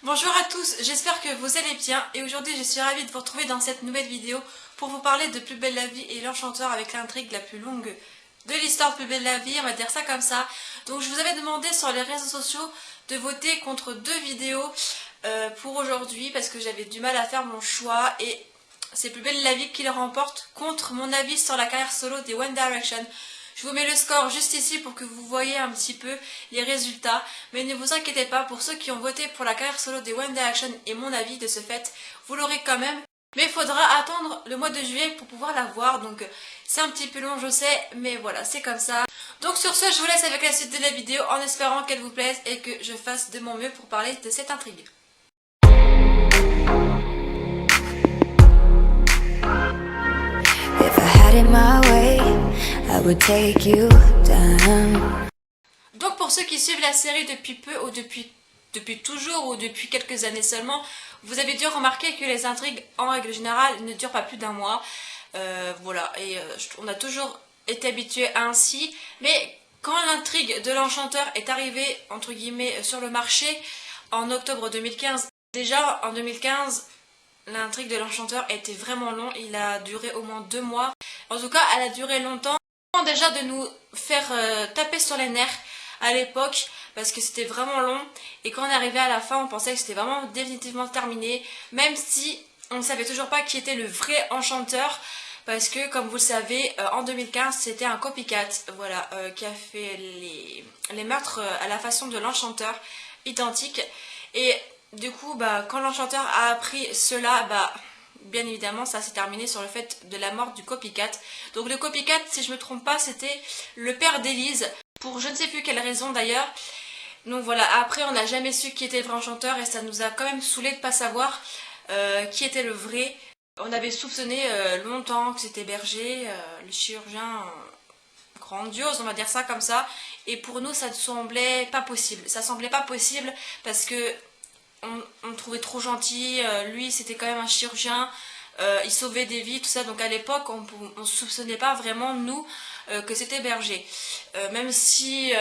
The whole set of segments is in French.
Bonjour à tous, j'espère que vous allez bien et aujourd'hui je suis ravie de vous retrouver dans cette nouvelle vidéo pour vous parler de Plus belle la vie et l'Enchanteur avec l'intrigue la plus longue de l'histoire Plus belle la vie, on va dire ça comme ça. Donc je vous avais demandé sur les réseaux sociaux de voter contre deux vidéos pour aujourd'hui parce que j'avais du mal à faire mon choix et c'est Plus belle la vie qui le remporte contre mon avis sur la carrière solo des One Direction. Je vous mets le score juste ici pour que vous voyez un petit peu les résultats. Mais ne vous inquiétez pas, pour ceux qui ont voté pour la carrière solo des One Direction et mon avis de ce fait, vous l'aurez quand même. Mais il faudra attendre le mois de juillet pour pouvoir la voir. Donc c'est un petit peu long, je sais, mais voilà, c'est comme ça. Donc sur ce, je vous laisse avec la suite de la vidéo en espérant qu'elle vous plaise et que je fasse de mon mieux pour parler de cette intrigue. Donc pour ceux qui suivent la série depuis peu ou depuis toujours ou depuis quelques années seulement, vous avez dû remarquer que les intrigues en règle générale ne durent pas plus d'un mois. Voilà, et on a toujours été habitué à ainsi, mais quand l'intrigue de l'Enchanteur est arrivée entre guillemets sur le marché en octobre 2015, déjà en 2015, l'intrigue de l'Enchanteur était vraiment long, il a duré au moins 2 mois. En tout cas, elle a duré longtemps, déjà de nous faire taper sur les nerfs à l'époque parce que c'était vraiment long et quand on est arrivé à la fin on pensait que c'était vraiment définitivement terminé, même si on ne savait toujours pas qui était le vrai enchanteur parce que comme vous le savez en 2015 c'était un copycat, voilà, qui a fait les meurtres à la façon de l'enchanteur, identique. Et du coup quand l'enchanteur a appris cela, bien évidemment ça s'est terminé sur le fait de la mort du copycat. Donc le copycat, si je me trompe pas, c'était le père d'Élise, pour je ne sais plus quelle raison d'ailleurs. Donc voilà, après on n'a jamais su qui était le vrai enchanteur et ça nous a quand même saoulé de pas savoir qui était le vrai. On avait soupçonné longtemps que c'était Berger, le chirurgien grandiose, on va dire ça comme ça. Et pour nous ça ne semblait pas possible. Ça semblait pas possible parce que on le trouvait trop gentil, lui c'était quand même un chirurgien, il sauvait des vies, tout ça, donc à l'époque on ne soupçonnait pas vraiment nous que c'était Berger. Même si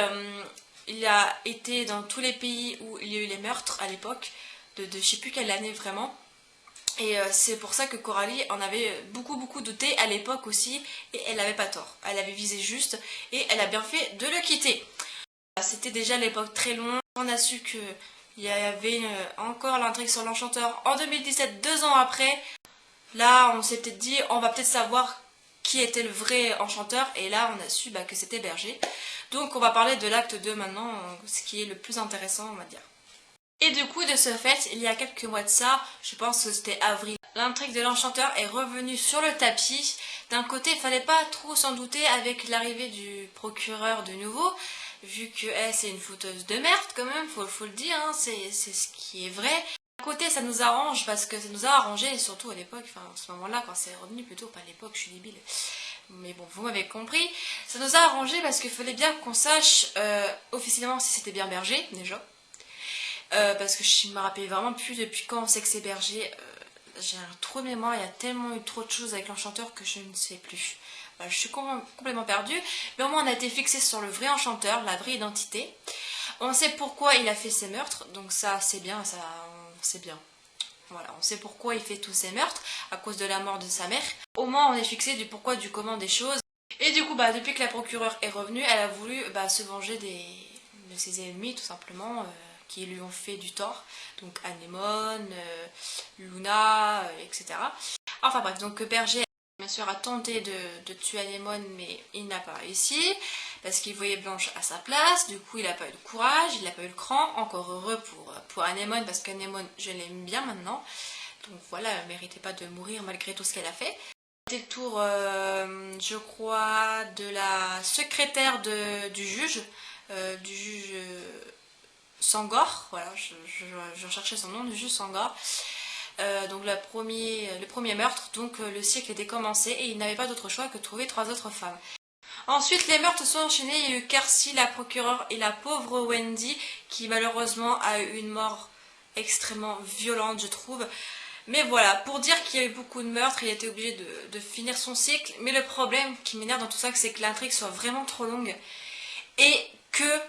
il a été dans tous les pays où il y a eu les meurtres à l'époque, de je sais plus quelle année vraiment. Et c'est pour ça que Coralie en avait beaucoup douté à l'époque aussi, et elle n'avait pas tort, elle avait visé juste, et elle a bien fait de le quitter. C'était déjà à l'époque très long, on a su que il y avait encore l'intrigue sur l'Enchanteur en 2017, 2 ans après. Là, on s'est peut-être dit, on va peut-être savoir qui était le vrai enchanteur. Et là, on a su que c'était Berger. Donc, on va parler de l'acte 2 maintenant, ce qui est le plus intéressant, on va dire. Et du coup, de ce fait, il y a quelques mois de ça, je pense que c'était avril, l'intrigue de l'Enchanteur est revenue sur le tapis. D'un côté, il fallait pas trop s'en douter avec l'arrivée du procureur de nouveau, vu que c'est une fouteuse de merde quand même, faut le dire, hein, c'est ce qui est vrai. D'un côté, ça nous arrange parce que ça nous a arrangé, surtout à l'époque, enfin à ce moment-là, quand c'est revenu plutôt, pas à l'époque, je suis débile. Mais bon, vous m'avez compris. Ça nous a arrangé parce qu'il fallait bien qu'on sache officiellement si c'était bien Berger, déjà. Parce que je me rappelle vraiment plus depuis quand on sait que c'est Berger. J'ai un trou de mémoire, il y a tellement eu trop de choses avec l'enchanteur que je ne sais plus. Je suis complètement perdue, mais au moins on a été fixé sur le vrai enchanteur, la vraie identité. On sait pourquoi il a fait ses meurtres, donc ça c'est bien, ça on sait bien. Voilà, on sait pourquoi il fait tous ces meurtres, à cause de la mort de sa mère. Au moins on est fixé du pourquoi, du comment des choses. Et du coup, depuis que la procureure est revenue, elle a voulu se venger de ses ennemis, tout simplement, qui lui ont fait du tort. Donc Anémone, Luna, etc. Enfin bref, donc Berger, bien sûr, a tenté de tuer Anémone, mais il n'a pas réussi, parce qu'il voyait Blanche à sa place. Du coup, il n'a pas eu le courage, il n'a pas eu le cran. Encore heureux pour Anémone, parce qu'Anémone, je l'aime bien maintenant. Donc voilà, elle ne méritait pas de mourir malgré tout ce qu'elle a fait. C'était le tour, je crois, de la secrétaire du juge Sangor, voilà, je recherchais son nom, du juge Sangor. Donc le premier meurtre, donc le cycle était commencé et il n'avait pas d'autre choix que de trouver 3 autres femmes. Ensuite, les meurtres sont enchaînés, il y a eu Carcy, la procureure, et la pauvre Wendy, qui malheureusement a eu une mort extrêmement violente, je trouve. Mais voilà, pour dire qu'il y a eu beaucoup de meurtres, il a été obligé de finir son cycle. Mais le problème qui m'énerve dans tout ça, c'est que l'intrigue soit vraiment trop longue et que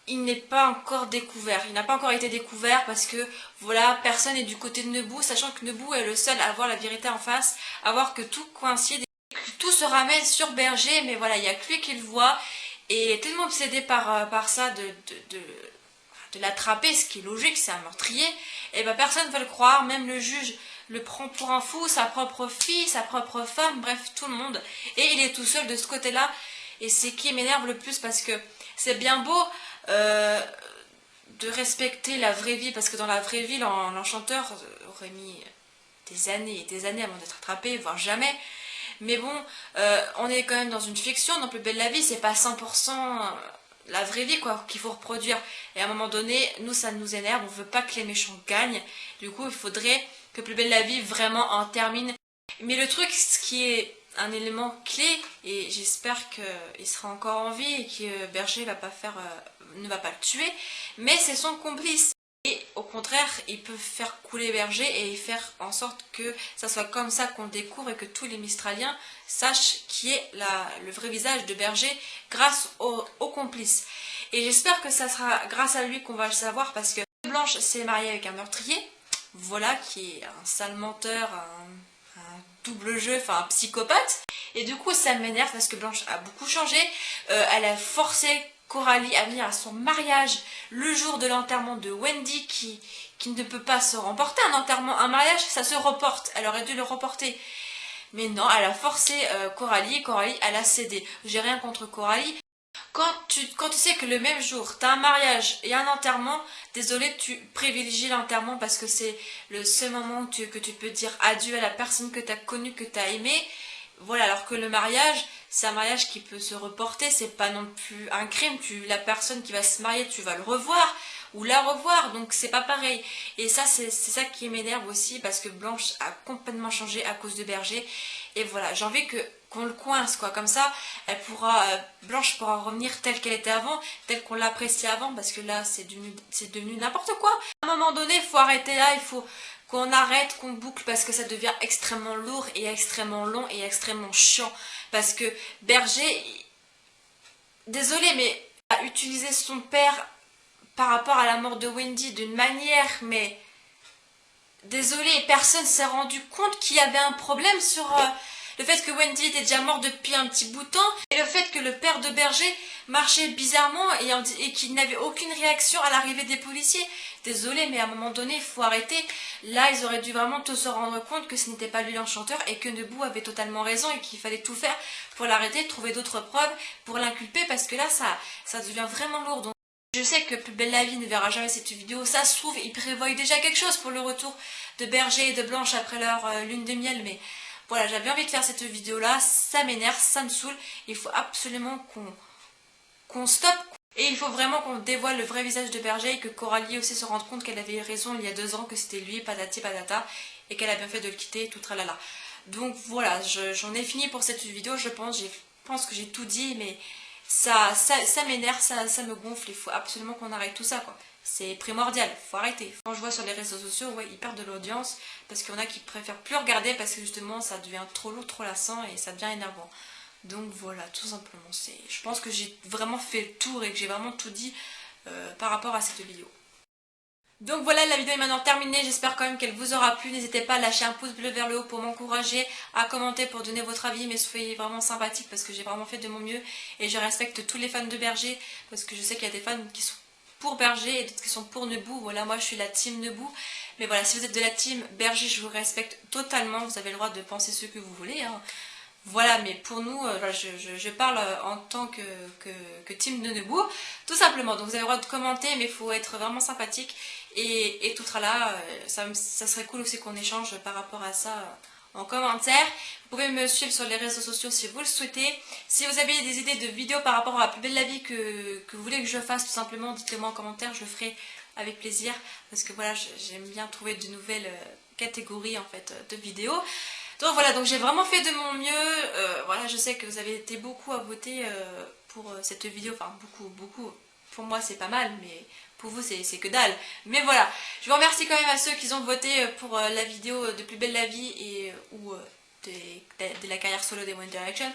il n'est pas encore découvert. Il n'a pas encore été découvert parce que voilà, personne n'est du côté de Nebou, sachant que Nebou est le seul à voir la vérité en face, à voir que tout coïncide, que tout se ramène sur Berger, mais voilà, il n'y a que lui qui le voit et il est tellement obsédé par ça de l'attraper, ce qui est logique, c'est un meurtrier, et ben personne ne veut le croire, même le juge le prend pour un fou, sa propre fille, sa propre femme, bref, tout le monde, et il est tout seul de ce côté-là, et c'est qui m'énerve le plus parce que c'est bien beau de respecter la vraie vie, parce que dans la vraie vie, l'enchanteur aurait mis des années et des années avant d'être attrapé, voire jamais. Mais bon, on est quand même dans une fiction, dans Plus belle la vie, c'est pas 100% la vraie vie quoi qu'il faut reproduire. Et à un moment donné, nous ça nous énerve, on veut pas que les méchants gagnent. Du coup, il faudrait que Plus belle la vie vraiment en termine. Mais le truc, ce qui est un élément clé, et j'espère qu'il sera encore en vie et que Berger va pas ne va pas le tuer, mais c'est son complice. Et au contraire, il peut faire couler Berger et faire en sorte que ça soit comme ça qu'on le découvre et que tous les Mistraliens sachent qui est le vrai visage de Berger grâce au complice. Et j'espère que ça sera grâce à lui qu'on va le savoir parce que Blanche s'est mariée avec un meurtrier, voilà, qui est un sale menteur, un double jeu, enfin un psychopathe. Et du coup ça m'énerve parce que Blanche a beaucoup changé, elle a forcé Coralie à venir à son mariage le jour de l'enterrement de Wendy qui ne peut pas se remporter. Un mariage ça se reporte, elle aurait dû le reporter. Mais non, elle a forcé Coralie, elle a cédé. J'ai rien contre Coralie. Quand tu sais que le même jour, tu as un mariage et un enterrement, désolé, tu privilégies l'enterrement parce que c'est le seul moment que tu peux dire adieu à la personne que tu as connue, que tu as aimée. Voilà, alors que le mariage, c'est un mariage qui peut se reporter, c'est pas non plus un crime. La personne qui va se marier, tu vas le revoir ou la revoir, donc c'est pas pareil. Et ça, c'est ça qui m'énerve aussi parce que Blanche a complètement changé à cause de Berger. Et voilà, j'ai envie qu'on le coince quoi, comme ça Blanche pourra revenir telle qu'elle était avant, telle qu'on l'appréciait avant, parce que là c'est devenu n'importe quoi. À un moment donné il faut arrêter là, il faut qu'on arrête, qu'on boucle, parce que ça devient extrêmement lourd et extrêmement long et extrêmement chiant, parce que Berger, désolé mais a utilisé son père par rapport à la mort de Wendy d'une manière, mais désolé, personne s'est rendu compte qu'il y avait un problème sur le fait que Wendy était déjà morte depuis un petit bout de temps, et le fait que le père de Berger marchait bizarrement et qu'il n'avait aucune réaction à l'arrivée des policiers. Désolé, mais à un moment donné, il faut arrêter. Là, ils auraient dû vraiment tous se rendre compte que ce n'était pas lui l'enchanteur et que Nebou avait totalement raison et qu'il fallait tout faire pour l'arrêter, trouver d'autres preuves pour l'inculper, parce que là, ça devient vraiment lourd. Donc, je sais que Plus belle la vie ne verra jamais cette vidéo, ça se trouve, ils prévoient déjà quelque chose pour le retour de Berger et de Blanche après leur lune de miel, mais voilà, j'avais envie de faire cette vidéo là, ça m'énerve, ça me saoule, il faut absolument qu'on stoppe, et il faut vraiment qu'on dévoile le vrai visage de Berger et que Coralie aussi se rende compte qu'elle avait raison il y a 2 ans, que c'était lui, patati patata, et qu'elle a bien fait de le quitter, tout tralala. Donc voilà, j'en ai fini pour cette vidéo, je pense que j'ai tout dit, mais ça m'énerve, ça me gonfle, il faut absolument qu'on arrête tout ça quoi. C'est primordial, faut arrêter. Quand je vois sur les réseaux sociaux, ouais, ils perdent de l'audience parce qu'il y en a qui préfèrent plus regarder parce que justement ça devient trop lourd, trop lassant et ça devient énervant. Donc voilà, tout simplement. Je pense que j'ai vraiment fait le tour et que j'ai vraiment tout dit par rapport à cette vidéo. Donc voilà, la vidéo est maintenant terminée, j'espère quand même qu'elle vous aura plu. N'hésitez pas à lâcher un pouce bleu vers le haut pour m'encourager, à commenter pour donner votre avis, mais soyez vraiment sympathiques parce que j'ai vraiment fait de mon mieux et je respecte tous les fans de Berger parce que je sais qu'il y a des fans qui sont pour Berger et d'autres qui sont pour Nebou. Voilà, moi je suis la team Nebou, mais voilà, si vous êtes de la team Berger, je vous respecte totalement, vous avez le droit de penser ce que vous voulez, hein. Voilà, mais pour nous, voilà, je parle en tant que team de Nebou, tout simplement. Donc vous avez le droit de commenter, mais il faut être vraiment sympathique. Et tout sera là, ça serait cool aussi qu'on échange par rapport à ça en commentaire. Vous pouvez me suivre sur les réseaux sociaux si vous le souhaitez. Si vous avez des idées de vidéos par rapport à la Plus belle la vie que vous voulez que je fasse, tout simplement, dites-le moi en commentaire, je le ferai avec plaisir. Parce que voilà, j'aime bien trouver de nouvelles catégories en fait de vidéos. Donc voilà, donc j'ai vraiment fait de mon mieux. Voilà, je sais que vous avez été beaucoup à voter pour cette vidéo, enfin beaucoup. Pour moi c'est pas mal, mais pour vous c'est que dalle. Mais voilà, je vous remercie quand même à ceux qui ont voté pour la vidéo de Plus belle la vie ou de la carrière solo des One Direction.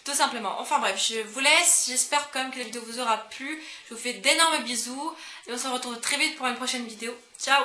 tout simplement. Enfin bref, je vous laisse, j'espère quand même que la vidéo vous aura plu. Je vous fais d'énormes bisous et on se retrouve très vite pour une prochaine vidéo. Ciao!